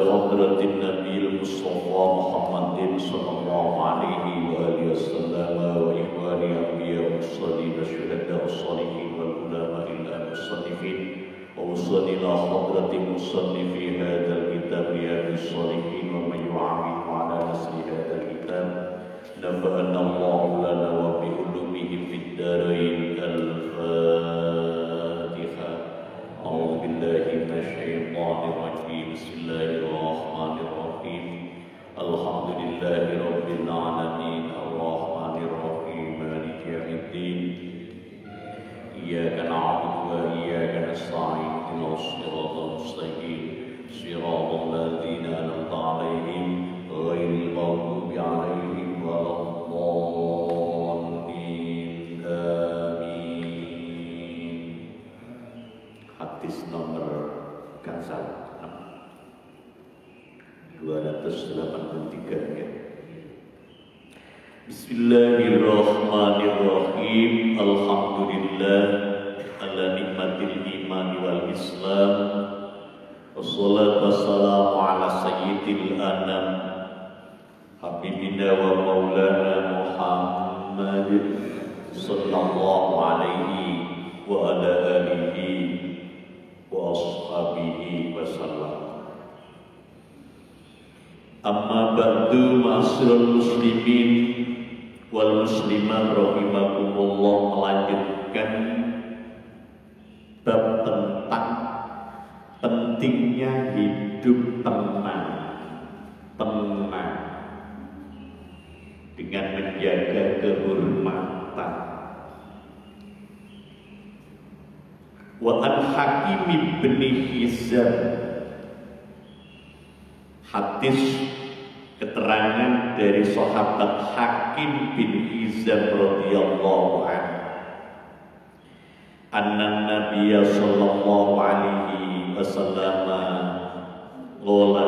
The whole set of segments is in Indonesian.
Hadratin Nabi Mustafa Muhammadin sallallahu alaihi wa alihi wasallam wa ikhwani anbiya mursalin syuhada as-salihin wal ulama illa musannifin wa usalli ila hadratin musannifi hadzal kitab riyadhus salihin wa man yu'amil ala nasri hadzal kitab nafa'ana Allahu lana wa bi ulumihi fid darain al-Fatihah. A'udzu billahi minasy syaithanir rajim. Bismillahirrahmanirrahim. Alhamdulillahi rabbil alamin arrahmanir rahim maliki yaumiddin. Iyyaka na'budu wa iyyaka nasta'in ihdinas siratal mustaqim siratal ladzina an'amta 'alaihim ghairil maghdubi 'alaihim waladdallin. Amin. Hadis nomor Gansal 283 ya. Bismillahirrahmanirrahim. Alhamdulillah ala nikmatil iman wal islam. Wassalatu wassalamu ala sayyidil anam habibina wa maulana Muhammad sallallahu alaihi wa ala alihi wa ashabihi wasallam. Amma ba'du ma'asyiral muslimin wal muslimat rahimakumullah, melanjutkan bab tentang pentingnya hidup tenang dengan menjaga kehormatan. Wa an Hakim bin Hizam, hadis keterangan dari sahabat Hakim bin Hizam radhiyallahu anhu, anna Nabiya sallallahu alaihi wasallam qala,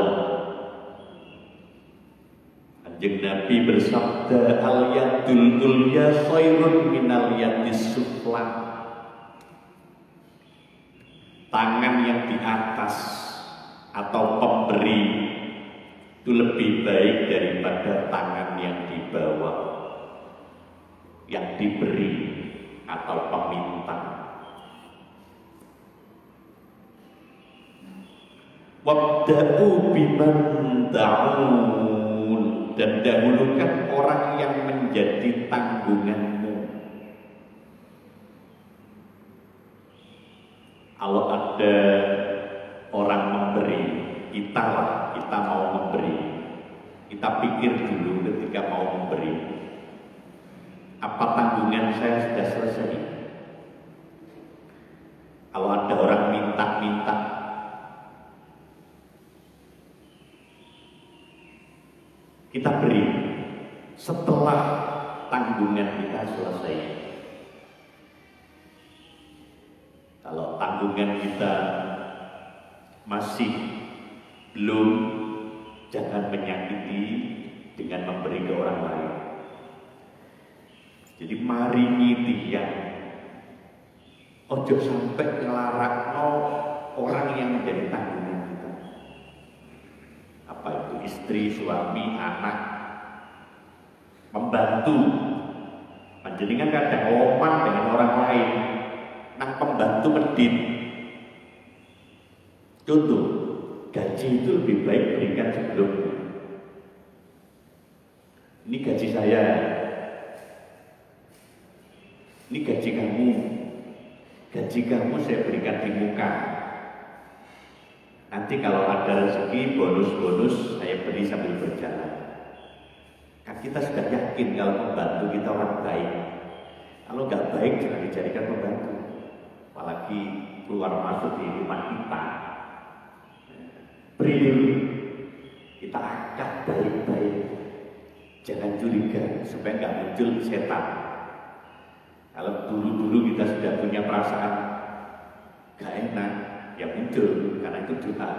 Kanjeng Nabi bersabda, al yadul ulya khairun minal yadis sufla. Tangan yang di atas atau pemberi itu lebih baik daripada tangan yang di bawah, yang diberi atau peminta. Wabda'u biman ta'un, dan dahulukan orang yang menjadi tanggunganmu. Kalau ada orang memberi, kita mau memberi, kita pikir dulu ketika mau memberi, apa tanggungan saya sudah selesai? Kalau ada orang minta-minta, kita beri setelah tanggungan kita selesai. Kalau tanggungan kita masih belum, jangan menyakiti dengan memberi ke orang lain. Jadi maringi tiyang, ojo sampai ngelarakno orang yang menjadi tanggungan kita. Apa itu? Istri, suami, anak, membantu. Panjenengan kadang loman dengan orang lain, nang pembantu medit. Contoh, gaji itu lebih baik berikan sebelumnya. Ini gaji saya, ini gaji kamu. Gaji kamu saya berikan di muka. Nanti kalau ada rezeki, bonus-bonus saya beri sambil berjalan. Kan kita sudah yakin kalau pembantu kita orang baik. Kalau nggak baik jangan dijadikan pembantu. Apalagi keluar masuk di rumah kita. Beri dulu, kita angkat baik-baik. Jangan curiga supaya nggak muncul setan. Kalau dulu-dulu kita sudah punya perasaan gak enak, ya muncul, karena itu Tuhan.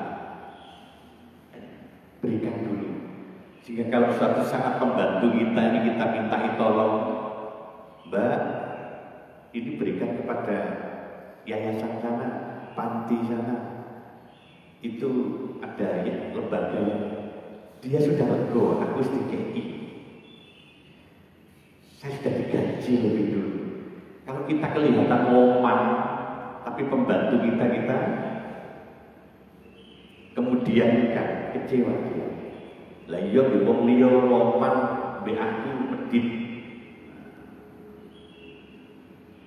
Berikan dulu Sehingga kalau suatu saat pembantu kita ini kita mintai tolong, Mbak, ini berikan kepada yayasan sana, panti sana, itu ada ya lembaga yang dia sudah lego, aku sedikit. Saya sudah digaji lebih dulu. Kalau kita kelihatan loman, tapi pembantu kita kemudian kan kecewa dia. Lah iya wong liya loman mbek aku medit.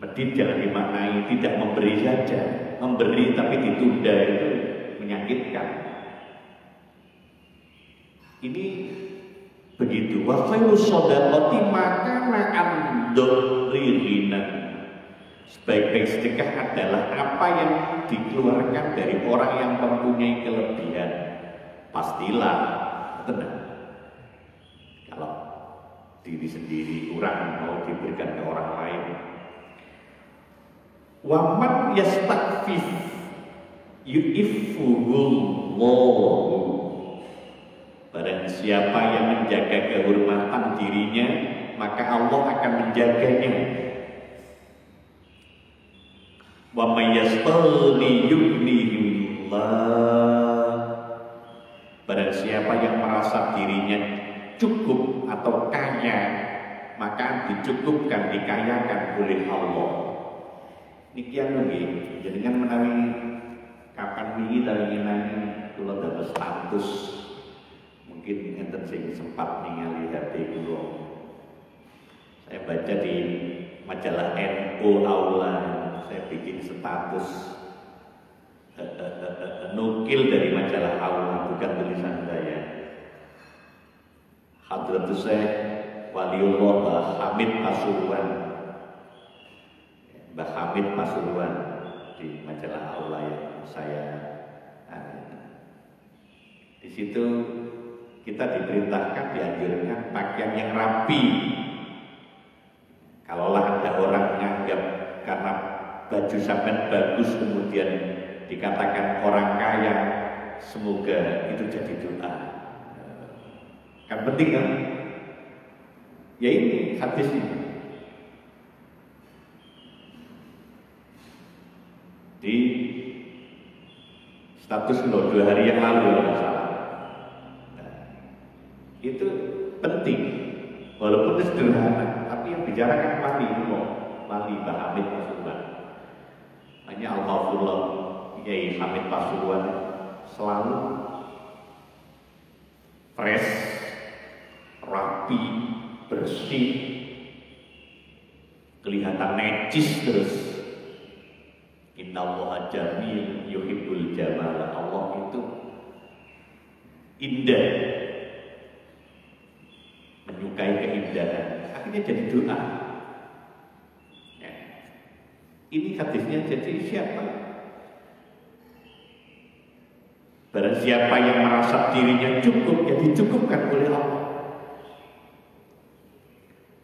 Medit jangan dimaknai tidak memberi saja, memberi tapi ditunda itu menyakitkan. Ini begitu. Wa khairus shadaqati maka ma'an dzurrina. Sebaik-baik sedekah adalah apa yang dikeluarkan dari orang yang mempunyai kelebihan. Pastilah tenang. Kalau diri sendiri kurang mau diberikan ke orang lain. Wa man yastaqfif yu'iffuhullahu. Barang siapa yang menjaga kehormatan dirinya, maka Allah akan menjaganya. Wa may yastagni yughnihillah. Barang siapa yang merasa dirinya cukup atau kaya, maka dicukupkan, dikayakan oleh Allah. Nikian nggih, jenengan menawi kapan wingi talinginane kula dados status. Mungkin enten sing sempat ningali HP kula. Saya baca di majalah NU Aula, saya bikin status nukil dari majalah Aula, bukan tulisan saya. Hadratus Syekh Waliullah Mbah Hamid Pasuruan, Mbah Hamid Pasuruan di majalah Aula yang saya di situ kita diperintahkan, dianjurkan pakaian yang rapi. Kalaulah ada orang menganggap karena baju sampean bagus kemudian dikatakan orang kaya, semoga itu jadi doa. Kan penting kan? Ya ini hadisnya. Di status 2 hari yang lalu kalau nggak salah. Itu penting, walaupun itu sederhana, tapi yang bicara kan wali Mbah Hamid Pasuruan. Hanya Al-Mahfullah Kiai Hamid Pasuruan selalu fresh, rapi, bersih, kelihatan necis terus. Innallaha jamil yuhibbul jamal. Allah itu indah, menyukai keindahan. Akhirnya jadi doa. Ya. Ini hadisnya jadi siapa? Barang siapa yang merasa dirinya cukup, ya dicukupkan oleh Allah.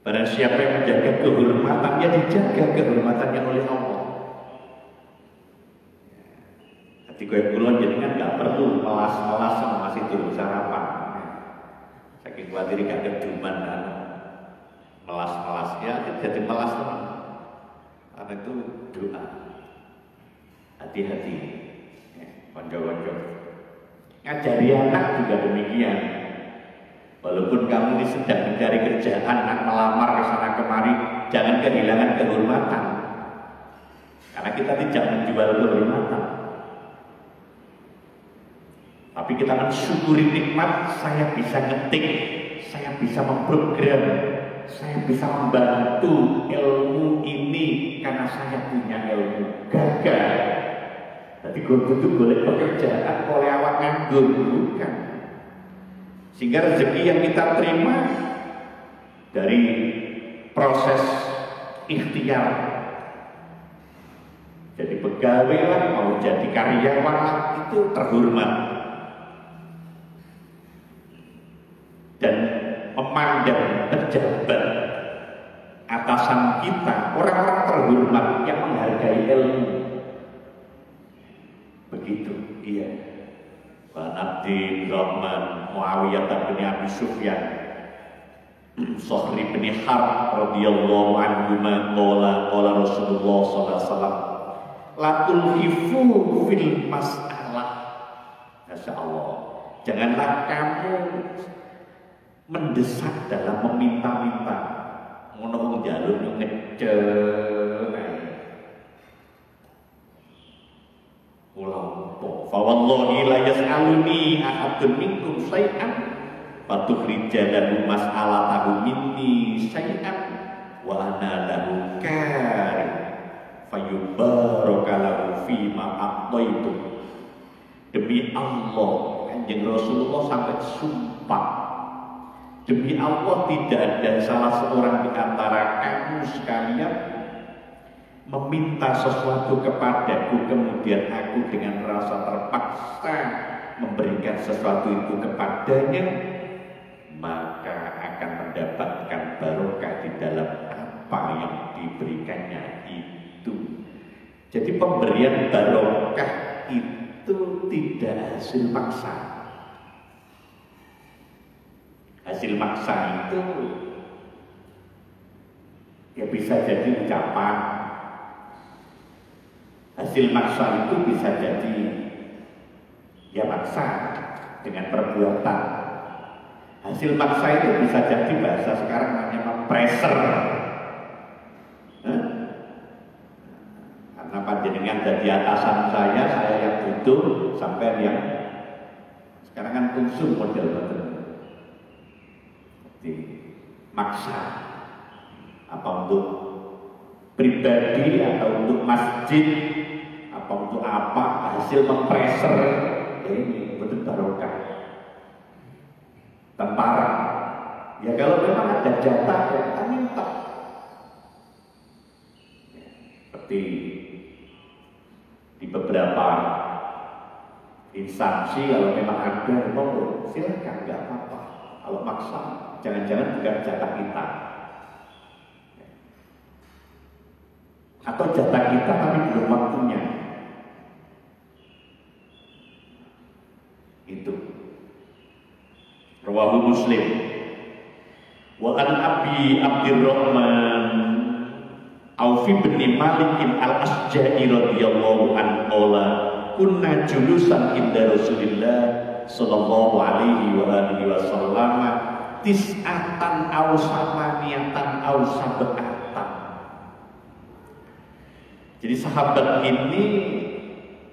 Barang siapa yang menjaga kehormatan, ya dijaga kehormatannya oleh Allah. Hati gue pulang jadi kan gak perlu melas-melas masih turun sarapan. Saking khawatir gak keduman kan, melas-melas ya jadi melas teman. Karena itu doa. Hati-hati, ya, konco-konco. Ngajari anak juga demikian. Walaupun kamu ini sedang mencari kerjaan, anak melamar ke sana kemari, jangan kehilangan kehormatan. Karena kita tidak menjual kehormatan. Tapi kita mensyukuri nikmat, saya bisa ngetik, saya bisa memprogram, saya bisa membantu ilmu ini karena saya punya ilmu. Gagal. Tapi gue butuh boleh pekerjaan, boleh awak nganggur, bukan. Sehingga rezeki yang kita terima dari proses ikhtiar. Jadi pegawai lah, mau jadi karyawan lah, itu terhormat. Dan memandang pejabat atasan kita, orang-orang terhormat yang menghargai ilmu. Begitu, iya. Pak Abdi Rahman Muawiyah bin Abi Sufyan, Sohri bin Harb radhiyallahu anhu qala Rasulullah sallallahu alaihi wasallam la tulhifu fil mas'alah. Masya Allah, janganlah kamu mendesak dalam meminta-minta. Ngono jalur ngecel ulang fa wallahi la yas'aluni ahadun minkum syai'an fatukhrijalahu mas'alatahu minni syai'an wa ana lahu karim fayubaraka lahu fima a'taitu. Demi Allah, Kanjeng Rasulullah sampai sumpah, demi Allah tidak ada salah seorang di antara kamu sekalian meminta sesuatu kepadaku kemudian aku dengan rasa terpaksa memberikan sesuatu itu kepadanya, maka akan mendapatkan barokah di dalam apa yang diberikannya itu. Jadi pemberian barokah itu tidak hasil maksa. Hasil maksa itu ya bisa jadi ucapan, hasil maksa itu bisa jadi ya maksa dengan perbuatan. Hasil maksa itu bisa jadi bahasa sekarang namanya pressure. Karena panjenengan jadi atasan saya yang butuh sampai yang sekarang kan konsum model maksa, apa untuk pribadi atau untuk masjid, apa untuk apa, hasil mempreser ini betul barokah. Tentara ya kalau memang ada jatah ya kita minta, seperti di beberapa instansi kalau memang ada monggo silakan, nggak apa-apa. Kalau maksa jangan-jangan bukan jatah kita, atau jatah kita tapi belum waktunya. Itu rawahu Muslim. Wa an Abi Abdurrahman Aufi bin Malik al-Asja'i radhiyallahu anhu qala kunna julusan inda Rasulillah sallallahu alaihi wa alihi wasallam tis'atan aw samaniyatan aw sab'atan. Jadi sahabat ini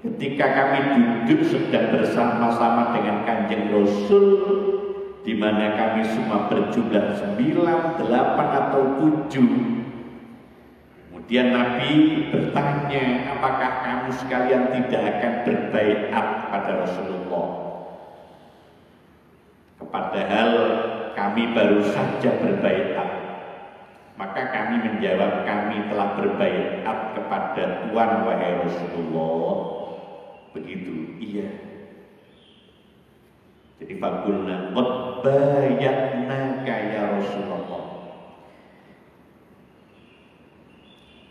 ketika kami duduk sedang bersama-sama dengan Kanjeng Rasul, di mana kami semua berjumlah 9, 8 atau 7. Kemudian Nabi bertanya, apakah kamu sekalian tidak akan berbaiat kepada Rasulullah? Padahal kami baru saja berbaiat. Maka kami menjawab, kami telah berbaiat kepada Tuhan wahai Rasulullah. Begitu, iya. Jadi faqulna qad bayatnaka ya Rasulullah.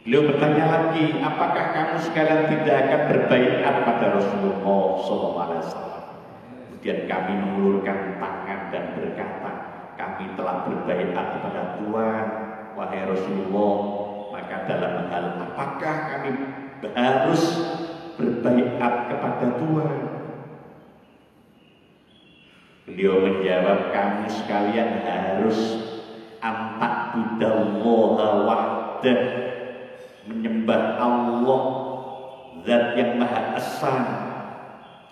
Beliau bertanya lagi, apakah kamu sekalian tidak akan berbaiat pada Rasulullah SAW? Kemudian kami mengulurkan tangan dan berkata, kami telah berbaiat kepada Tuhan wahai Rasulullah. Maka dalam hal apakah kami harus berbaiat kepada Tuhan? Beliau menjawab, kamu sekalian harus anta'budallaha wahdah, menyembah Allah zat yang maha esa,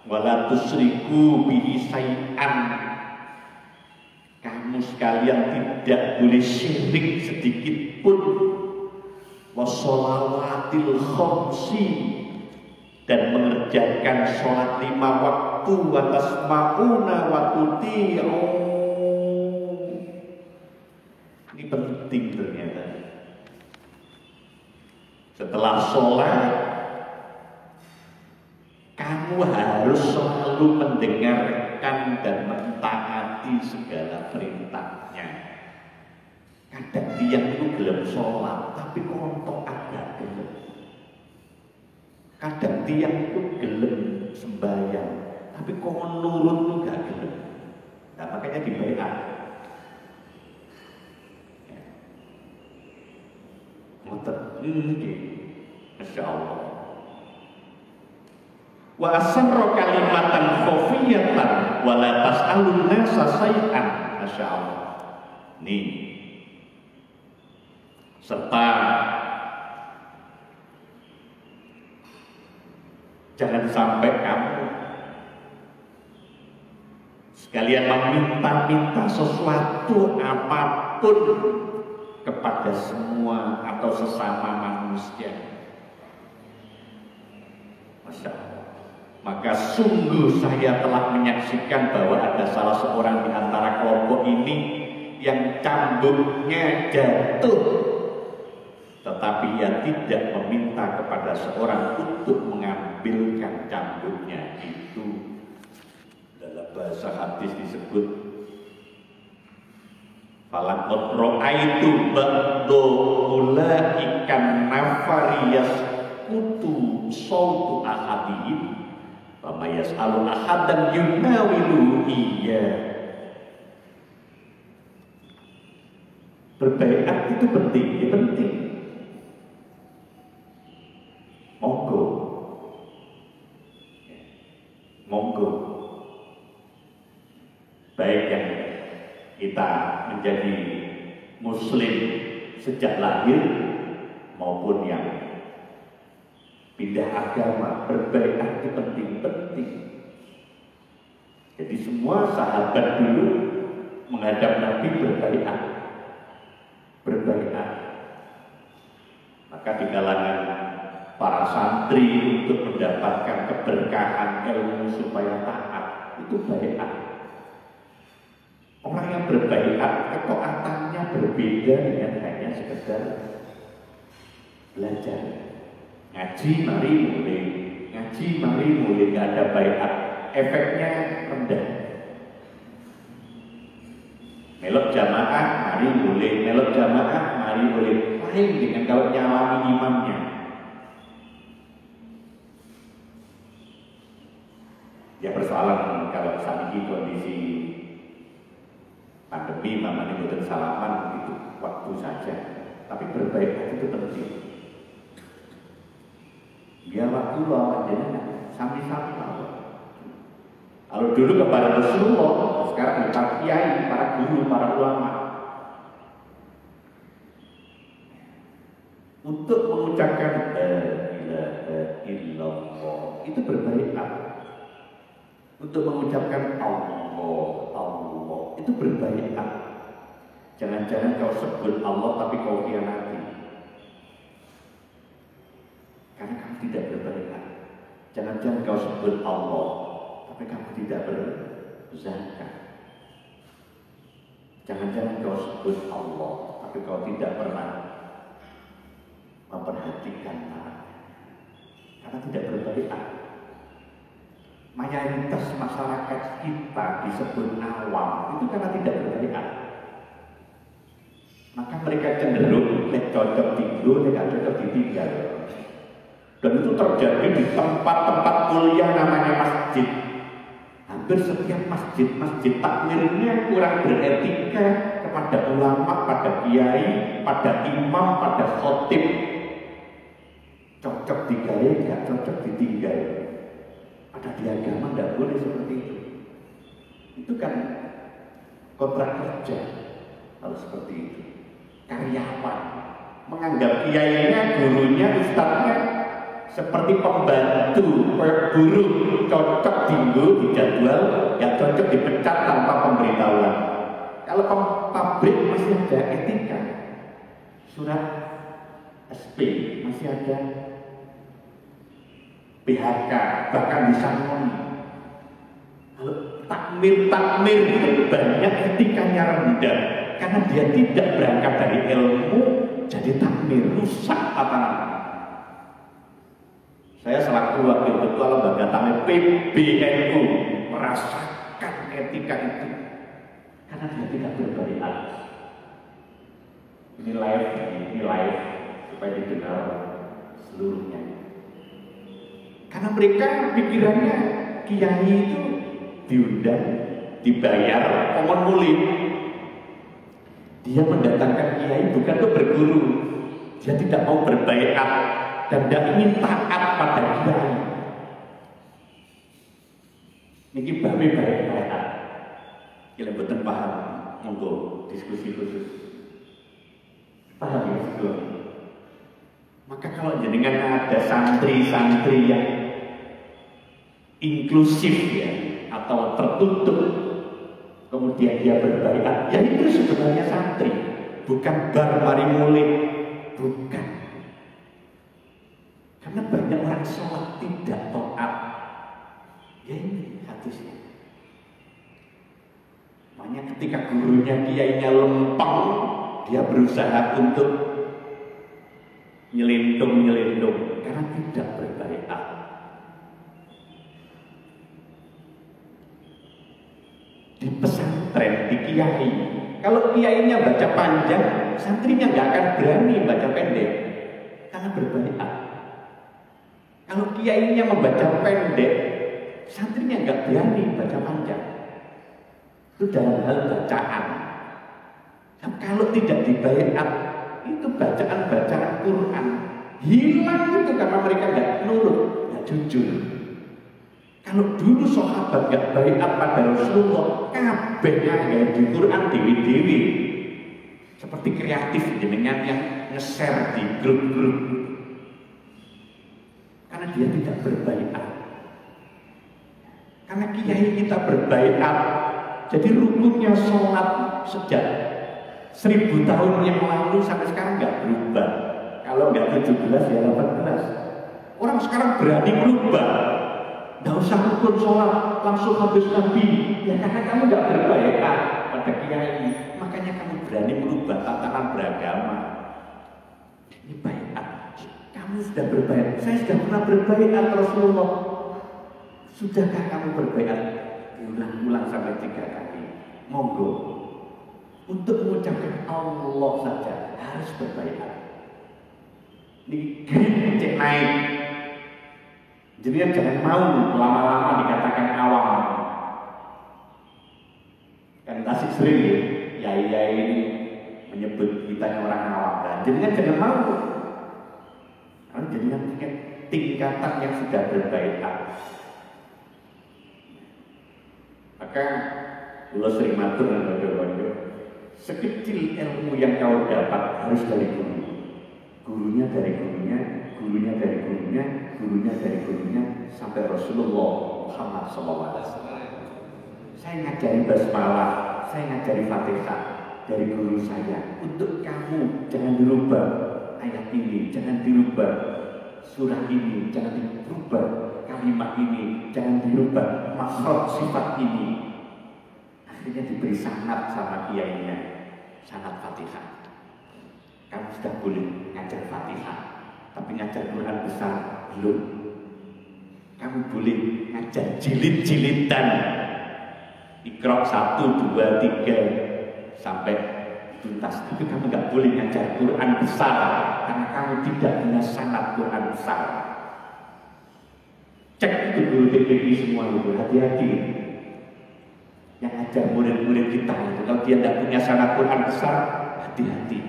wala tusyriku bihi syai'an. Kamu sekalian tidak boleh syirik sedikit pun. Wassalawatil khamsi, dan mengerjakan sholat 5 waktu, atas ma'una wa tuti'u. Ini penting ternyata. Setelah sholat, kamu harus selalu mendengarkan dan mentaati segala perintahnya. Kadang tiang itu gelem sholat, tapi kontok agak gelem. Kadang tiang itu gelem sembahyang, tapi kok nurut itu gak gelem. Nah, makanya dibaiat. Ngoten niki. Masya Allah. Wa asarra kalimatan khafiyatan wa la tas'alun nasa say'an. Masya Allah. Nih. Serta jangan sampai kamu sekalian meminta-minta sesuatu apapun kepada semua atau sesama manusia. Masya Allah. Maka sungguh saya telah menyaksikan bahwa ada salah seorang di antara kelompok ini yang cambuknya jatuh, tetapi ia tidak meminta kepada seorang untuk mengambilkan cambuknya. Itu dalam bahasa hadis disebut falaqad ra'aitu ba'du ulaikan nafariyas kutu sautu ahadihim fama yas'alu ahadan yunawilu iya. Berbaiat itu penting, ya penting. Monggo, monggo. Baik yang kita menjadi muslim sejak lahir maupun yang pindah agama, berbaiat itu penting-penting. Jadi semua sahabat dulu menghadap Nabi berbaiat. Maka di kalangan para santri untuk mendapatkan keberkahan ilmu supaya taat itu baiat. Orang yang berbaiat ketaatannya berbeda dengan hanya sekedar belajar. Ngaji mari mulai nggak ada baiat, efeknya rendah. Melok jamaah mari boleh, melok jamaah mari boleh. Lain dengan kalau nyalami imamnya. Ya persoalan kalau saat ini kondisi pandemi mamanya bukan salaman itu waktu saja. Tapi berbaikat itu penting. Biar waktu lawan jenengan sami-sami lawan. Kalau dulu kepada Rasulullah, sekarang para kiai, para guru, para ulama untuk mengucapkan la ilaha illallah itu berbaiat. Untuk mengucapkan Allah itu berbaiat. Jangan-jangan kau sebut Allah tapi kau khianati, karena kamu tidak berbaiat. Jangan-jangan kau sebut Allah tapi kamu tidak berzakat. Jangan-jangan kau sebut Allah tapi kau tidak pernah memperhatikan tangannya, karena tidak berbaiat. Mayoritas masyarakat kita disebut awam itu karena tidak berbaiat. Maka mereka cenderung cocok tidur, tidak cocok ditinggal. Dan itu terjadi di tempat-tempat kuliah namanya masjid. Hampir setiap masjid takmirnya kurang beretika kepada ulama, pada kiai, pada imam, pada khotib. Cocok digawe, tidak cocok ditinggal. Ada di agama tidak boleh seperti itu. Itu kan kontrak kerja harus seperti itu. Karyawan menganggap kiainya, gurunya, ustadznya seperti pembantu, buruh, cocok dinggo, dijadwal, yang cocok dipecat tanpa pemberitahuan. Kalau pabrik masih ada etika, surat SP masih ada, PHK bahkan disangoni. Kalau takmir itu banyak etikanya rendah, karena dia tidak berangkat dari ilmu, jadi takmir rusak apa-apa. Saya selaku wakil ketua lembaga takmir PBNU merasakan etika itu, karena dia tidak berbaiat. Ini live supaya didengar seluruhnya. Karena mereka pikirannya kiai itu diundang dibayar ngomong murid. Dia mendatangkan kiai bukan untuk berguru. Dia tidak mau berbaiat dan tidak ingin taat pada kiai. Ini babi baik-baik. Kita betul paham. Monggo diskusi khusus. Paham ya itu. Maka kalau jenengan ada santri-santri yang inklusif ya atau tertutup, kemudian dia berbaiat, ya itu sebenarnya santri, bukan bar mari mulih, bukan. Karena banyak orang sholat tidak taat. Ya ini hadisnya. Makanya ketika gurunya kiainya lempeng, dia berusaha untuk nyelindung karena tidak berbaiat. Di pesantren, di kiai, kalau kiainya baca panjang, santrinya nggak akan berani baca pendek karena berbaiat. Kalau kiainya membaca pendek, santrinya nggak berani baca panjang. Itu dalam hal bacaan. Dan kalau tidak dibaiat, itu bacaan Quran hilang itu karena mereka nggak nurut, nggak jujur. Kalau dulu sahabat gak baiat pada Rasulullah, kabehnya gak di Quran dewi-dewi. Seperti kreatif jenengan yang nge-share di grup-grup. Karena dia tidak berbaiat. Karena kiai kita berbaiat, jadi rukunnya sholat sejak 1000 tahun yang lalu sampai sekarang gak berubah. Kalau gak 17 ya 18. Orang sekarang berani berubah. Nggak usah rukun sholat, langsung habis Nabi. Ya karena kamu nggak berbaiat pada kiai, makanya kamu berani merubah tatanan beragama. Ini baiat. Kamu sudah berbaiat. Saya sudah pernah berbaiat Rasulullah. Sudahkah kamu berbaiat? Diulang-ulang sampai 3 kali. Monggo. Untuk mengucapkan Allah saja harus berbaiat. Ini cek naik. Jadi jangan mau lama-lama dikatakan awam. Kan asik sering ya ini menyebut kita orang awam. Dan jadinya jangan mau. Karena jadinya tingkatan yang sudah berbaiat. Maka Allah sering matur dan bodoh-bodoh. Sekecil ilmu yang kau dapat harus dari guru. Gurunya dari gurunya, gurunya dari gurunya, gurunya dari gurunya, sampai Rasulullah Muhammad SAW. Saya ngajari basmalah, saya ngajari Fatihah dari guru saya. Untuk kamu jangan dirubah ayat ini, jangan dirubah surah ini, jangan dirubah kalimat ini, jangan dirubah makhraj sifat ini. Akhirnya diberi sanad sama kiainya, sanad Fatihah. Kamu sudah boleh ngajar Fatihah, tapi ngajar Quran besar belum. Kamu boleh ngajar jilid-jilidan, Iqra 1, 2, 3 sampai tuntas. Tapi kamu nggak boleh ngajar Quran besar karena kamu tidak punya sanad Quran besar. Cek itu guru TPI semua itu, hati-hati. Yang ngajar murid-murid kita itu, kalau dia tidak punya sanad Quran besar, hati-hati.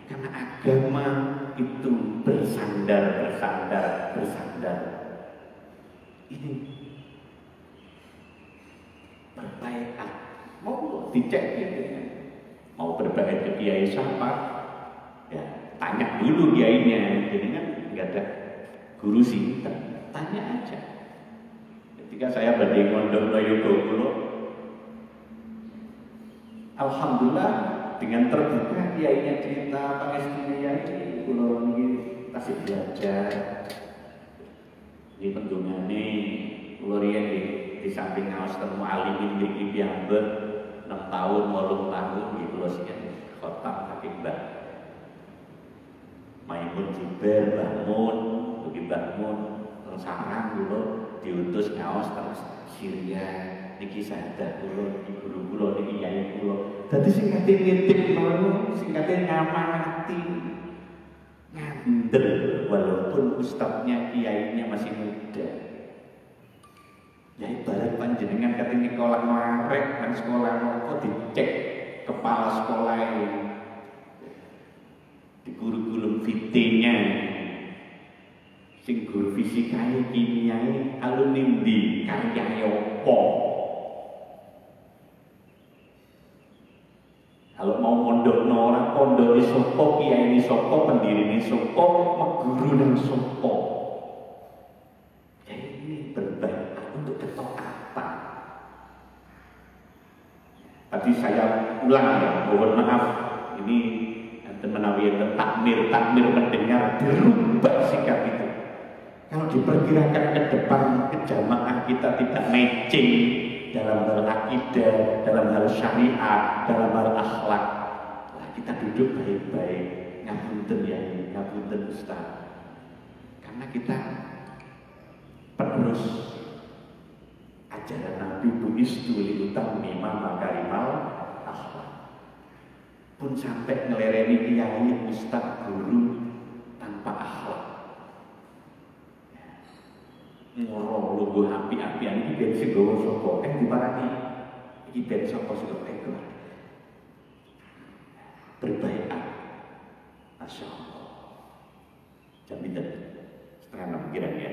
Karena agama itu bersandar. Ini berbaiat. Mau dicek gitu ya. Mau berbaiat ke kiai siapa? Ya, tanya dulu kiainya. Jadi kan nggak ada guru sih, tanya aja. Ketika saya badhe ngondong yoga kula, alhamdulillah dengan terbuka kiainya cerita pangestu kiai kula niki tasih belajar. Ini pendungane kula riyen di samping ngaos temu alimin mriki piyambak 6 tahun 8 tahun nggih kula sekian khotam saking Mbah Maimun Jiber, Mbah Mun, ugi Mbah Mun teng sarang kula diutus ngaos teng Syria. Niki sahadat kula, guru kula niki yai kula. Dadi sing kate nitip ngono, sing kate ngamati. Ngandel walaupun ustadznya kiainya masih muda. Ya ibarat panjenengan ketika sekolah marek dan sekolah nopo dicek kepala sekolah ini di kurikulum vitae-nya sing guru fisika kimia alumni di karya opo. Kalau mau mondok orang pondok di sopo, kiai di sopo, pendiri di sopo, guru dan sopo. Ya ini berbahaya untuk ketaatan. Tadi saya ulang ya, mohon maaf. Ini menawi takmir mendengar berubah sikap itu. Kalau diperkirakan ke depan kejamaah kita tidak matching dalam hal akidah, dalam hal syariat, dalam hal akhlak, nah, kita duduk baik-baik, ngapunten ya, ngapunten Ustaz, karena kita penerus ajaran Nabi buistu liutammima makarimal akhlak. Pun sampai ngelereni kiai, Ustaz, guru tanpa akhlak. Ngorong lugu api-apian iki ben sing gowo sapa diparani iki ben sapa sing teko berbaikat. Masya Allah. Jam pinten? 5:30 kira-kira.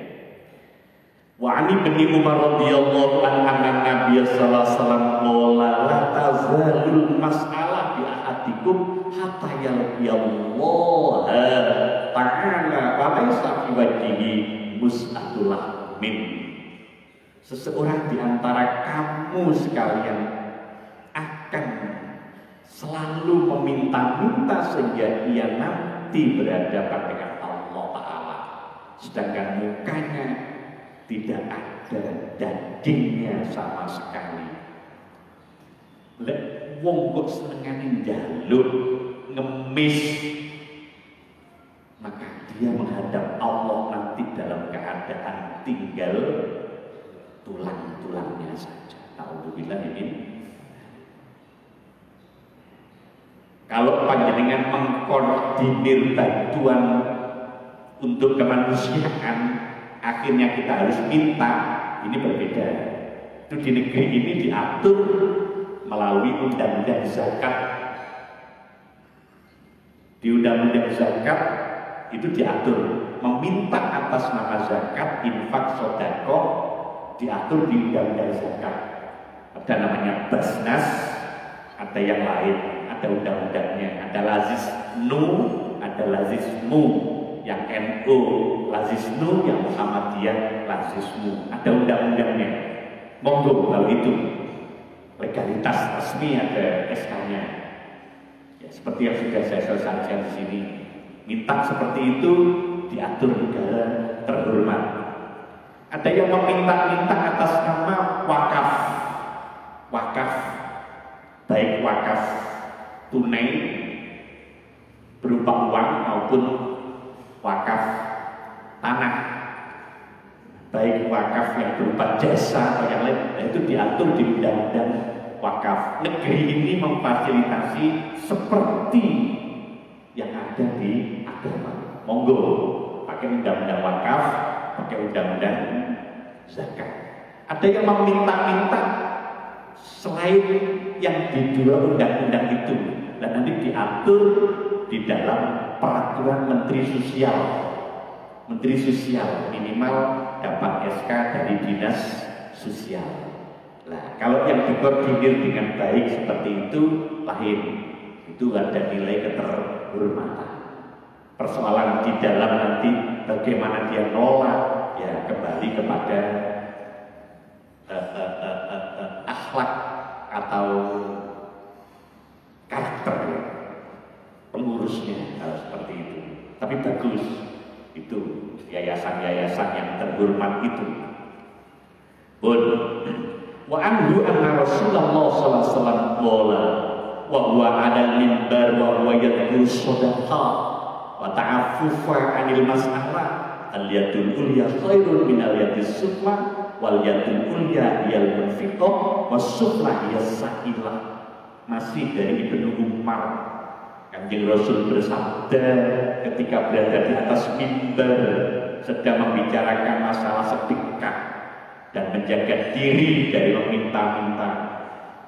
Wa ani bin Umar radhiyallahu anhu anna Nabi sallallahu alaihi wasallam qala la tazalul mas'alah bi ahadikum hatta yalqiyallaha ta'ala wa laysa fi wajhihi mus'atullah min. Seseorang di antara kamu sekalian akan selalu meminta-minta sehingga ia nanti berhadapan dengan Allah Ta'ala, sedangkan mukanya tidak ada dagingnya sama sekali. Lek wong kok senengane njaluk ngemis, maka dia menghadap Allah nanti dalam keadaan tinggal tulang-tulangnya saja. Alhamdulillah ini. Kalau panjenengan mengkoordinir bantuan untuk kemanusiaan, akhirnya kita harus minta, ini berbeda. Itu di negeri ini diatur melalui undang-undang zakat. Di undang-undang zakat itu diatur meminta atas nama zakat, infak, sedekah diatur di undang-undang zakat. Ada namanya Basnas, ada yang lain, ada undang-undangnya, ada Lazisnu, ada Lazismu, yang NU Lazisnu, yang Muhammadiyah Lazismu, ada undang-undangnya. Monggo kalau itu legalitas resmi ada SK-nya. Ya, seperti yang sudah saya selesaikan di sini. Minta seperti itu diatur negara terhormat. Ada yang meminta-minta atas nama wakaf, baik wakaf tunai berupa uang maupun wakaf tanah, baik wakaf yang berupa jasa atau yang lain. Nah, itu diatur di undang-undang wakaf. Negeri ini memfasilitasi seperti yang ada di agama. Monggo pakai undang-undang wakaf, pakai undang-undang zakat. Ada yang meminta-minta selain yang di dua undang-undang itu, dan nanti diatur di dalam peraturan Menteri Sosial. Menteri Sosial minimal dapat SK dari Dinas Sosial. Nah, kalau yang dikoordinir dengan baik seperti itu, lain. Itu ada nilai keterhormatan. Persoalan di dalam nanti bagaimana dia nolak, ya kembali kepada akhlak atau karakter pengurusnya, seperti itu. Tapi bagus itu yayasan-yayasan yang terhormat itu. Wa anhu anna Rasulullah sallallahu alaihi wasallam qala wa huwa 'ala al-mimbar wa huwa yadhkuru shadaqah wa ta'affufa 'anil mas'alah al-yadul ulya khairun min al-yadis sufla wal yadul ulya hiyal munfiqah was sufla hiyas sa'ilah. Masih dari Ibnu Umar, Kanjeng Rasul bersabda ketika berada di atas mimbar sedang membicarakan masalah sedekah dan menjaga diri dari meminta-minta.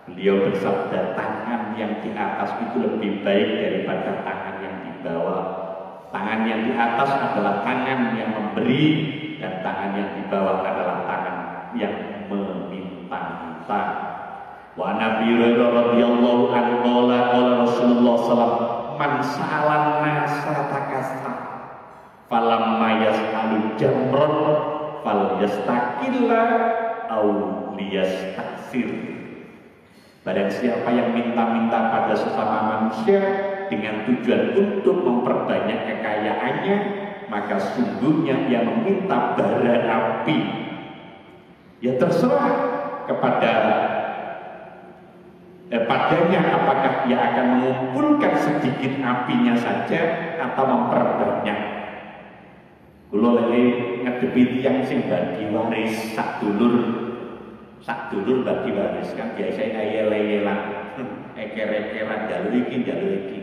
Beliau bersabda, tangan yang di atas itu lebih baik daripada tangan yang di bawah. Tangan yang di atas adalah tangan yang memberi, dan tangan yang di bawah adalah tangan yang meminta-minta. Wa Nabi radhiyallahu anhu qala Rasulullah sallallahu man sa'alan nasa takasa falamma yas'alu jamron fal yastakilla au liyastaksir. Barang siapa yang minta-minta pada sesama manusia dengan tujuan untuk memperbanyak kekayaannya, maka sungguhnya ia meminta bara api. Ya terserah kepada padanya apakah ia akan mengumpulkan sedikit apinya saja atau memperbanyak. Kulo lagi ngadepi tiyang sing bagi waris sak dulur bagi waris kan biasa ngayel-ayelan eker-ekeran jalur iki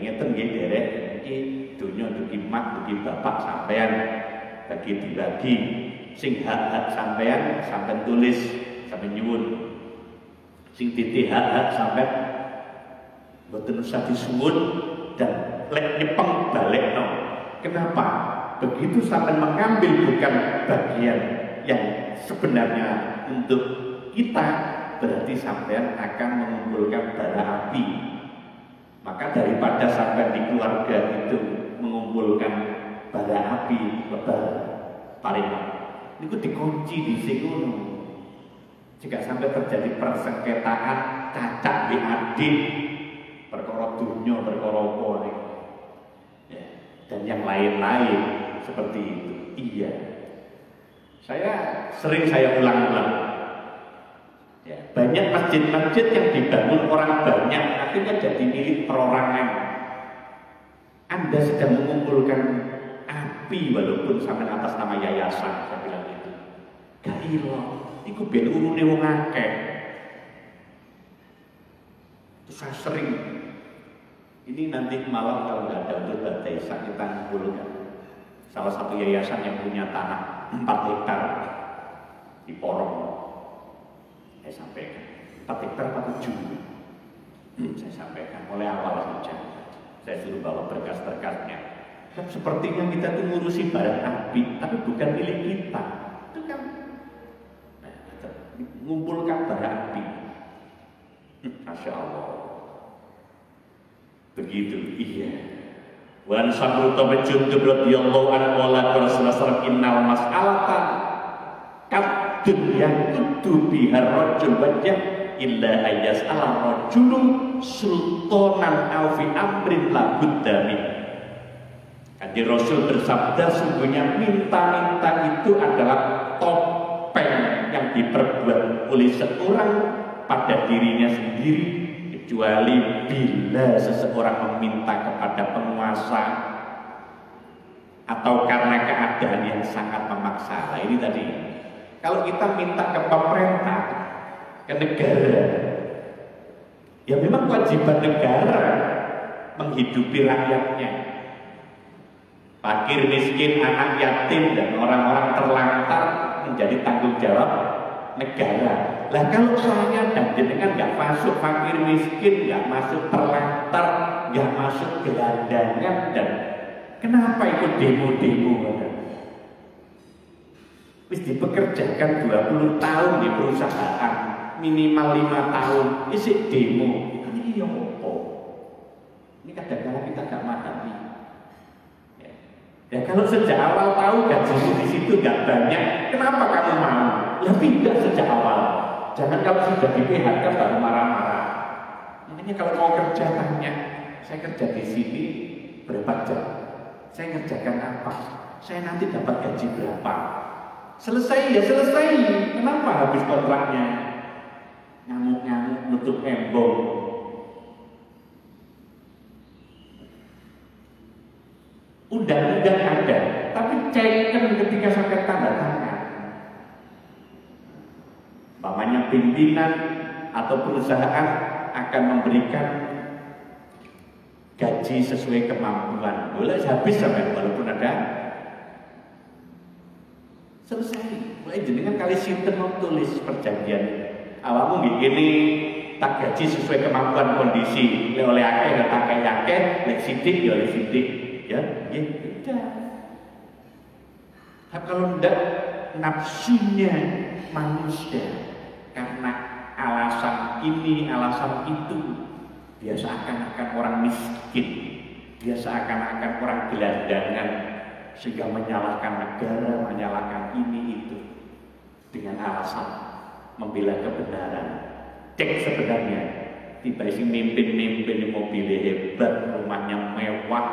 ngeten nggih derek iki donya dugi mak dugi bapak sampean bagi dibagi sing hak-hak sampean tulis sampean nyuwun sing titih hak sampai mboten usah disuwun dan lek nyepeng balekno. Kenapa? Begitu sampai mengambil bukan bagian yang sebenarnya untuk kita, berarti sampean akan mengumpulkan bara api. Maka daripada sampai di keluarga itu mengumpulkan bara api, paling itu dikunci di sini. Jika sampai terjadi persengketaan, cacat di adik, perkara dunia, perkara apa, ya, dan yang lain-lain seperti itu. Iya, saya ulang-ulang. Ya, banyak masjid-masjid yang dibangun orang banyak, akhirnya jadi milik perorangan. Anda sedang mengumpulkan api walaupun sampai atas nama yayasan, saya bilang itu. Gak ilah. Iku ben urune wong akeh. Terus saya sering ini nanti malam kalau nggak ada untuk desa kita ngumpulkan. Salah satu yayasan yang punya tanah 4 hektar di Porong. Saya sampaikan 4 hektar 47. Saya sampaikan mulai awal saja. Saya suruh bawa berkas-berkasnya. Kan sepertinya kita tuh ngurusi barang api, tapi bukan milik kita. Itu kan mengumpulkan bara api. Masya Allah. Begitu, iya. Wan Samru Tabajundub radhiyallahu anhu qala Rasulullah sallallahu innal mas'alata kadun yang kudu bihar rajul wajah illa ayyas'ala rajulun sultanan aw fi amrin la budda min. Kanjeng Rasul bersabda, sungguhnya minta-minta itu adalah topeng yang diperbuat oleh seorang pada dirinya sendiri, kecuali bila seseorang meminta kepada penguasa atau karena keadaan yang sangat memaksa. Nah, ini tadi kalau kita minta ke pemerintah, ke negara, ya memang kewajiban negara menghidupi rakyatnya. Fakir, miskin, anak yatim, dan orang-orang terlantar menjadi tanggung jawab negara. Lah kalau saya dan jenengan nggak masuk fakir miskin, nggak masuk terlantar, nggak masuk gelandangan, dan kenapa ikut demo-demo? Wis dipekerjakan 20 tahun di perusahaan, minimal 5 tahun, isi demo. Ini yang apa? Ini kadang-kadang kita nggak memahami. Ya kalau sejak awal tahu gajimu di situ nggak banyak, kenapa kamu mau? Ya pindah sejak awal. Jangan kalau sudah di PHK baru marah-marah. Makanya kalau mau kerja tanya, saya kerja di sini berapa jam? Saya ngerjakan apa? Saya nanti dapat gaji berapa? Selesai ya selesai. Kenapa habis kontraknya? Ngamuk-ngamuk nutup embong. Undang-undang ada, tapi caikan ketika sampai tanda tangan. Pamannya pimpinan atau perusahaan akan memberikan gaji sesuai kemampuan. Boleh habis sampai walaupun ada selesai. jenengan kali sinten mau tulis perjanjian. Awakmu nggih kene tak gaji sesuai kemampuan kondisi. Lek oleh akeh ya tak akeh, lek sithik ya oleh sithik. Ya, nggih. Udah. Kalau ndak nafsunya manusia karena alasan ini, alasan itu, dia seakan-akan orang miskin, dia seakan-akan orang gelandangan, sehingga menyalahkan negara, menyalahkan ini itu dengan alasan membela kebenaran. Cek sebenarnya tiba isi mimpin-mimpin mobilnya hebat, rumahnya mewah,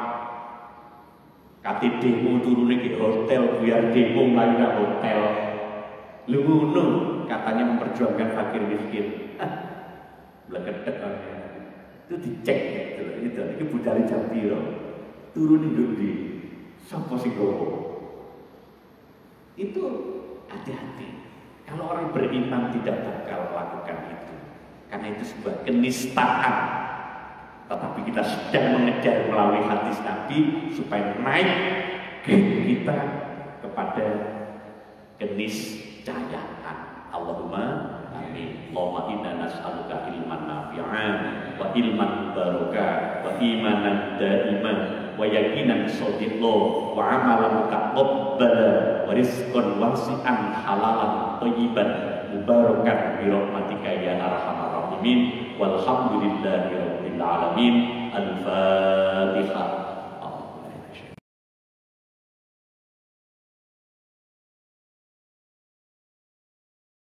kate demo turunnya ke hotel, biar demo melayu ke hotel. Lu ngono katanya memperjuangkan fakir miskin. Bleketek itu dicek gitu. Itu budal jam piro. Turun hidup di sapa sing gowo. Itu hati-hati. Kalau orang beriman tidak bakal melakukan itu. Karena itu sebuah kenistaan. Tetapi kita sedang mengejar melalui hadis Nabi supaya naik kita kepada keniscayaan. Allahumma amin. Allahumma inna nas'aluka ilman nafi'an wa ilman barokah wa imanan daiman wa yaqinan shadiqan wa amalan mutaqabbala wa rizqan wasi'an halalan thayyiban mubarakan bi rahmatika ya arhamar rahimin walhamdulillahi rabbil alamin. Al-Fatihah.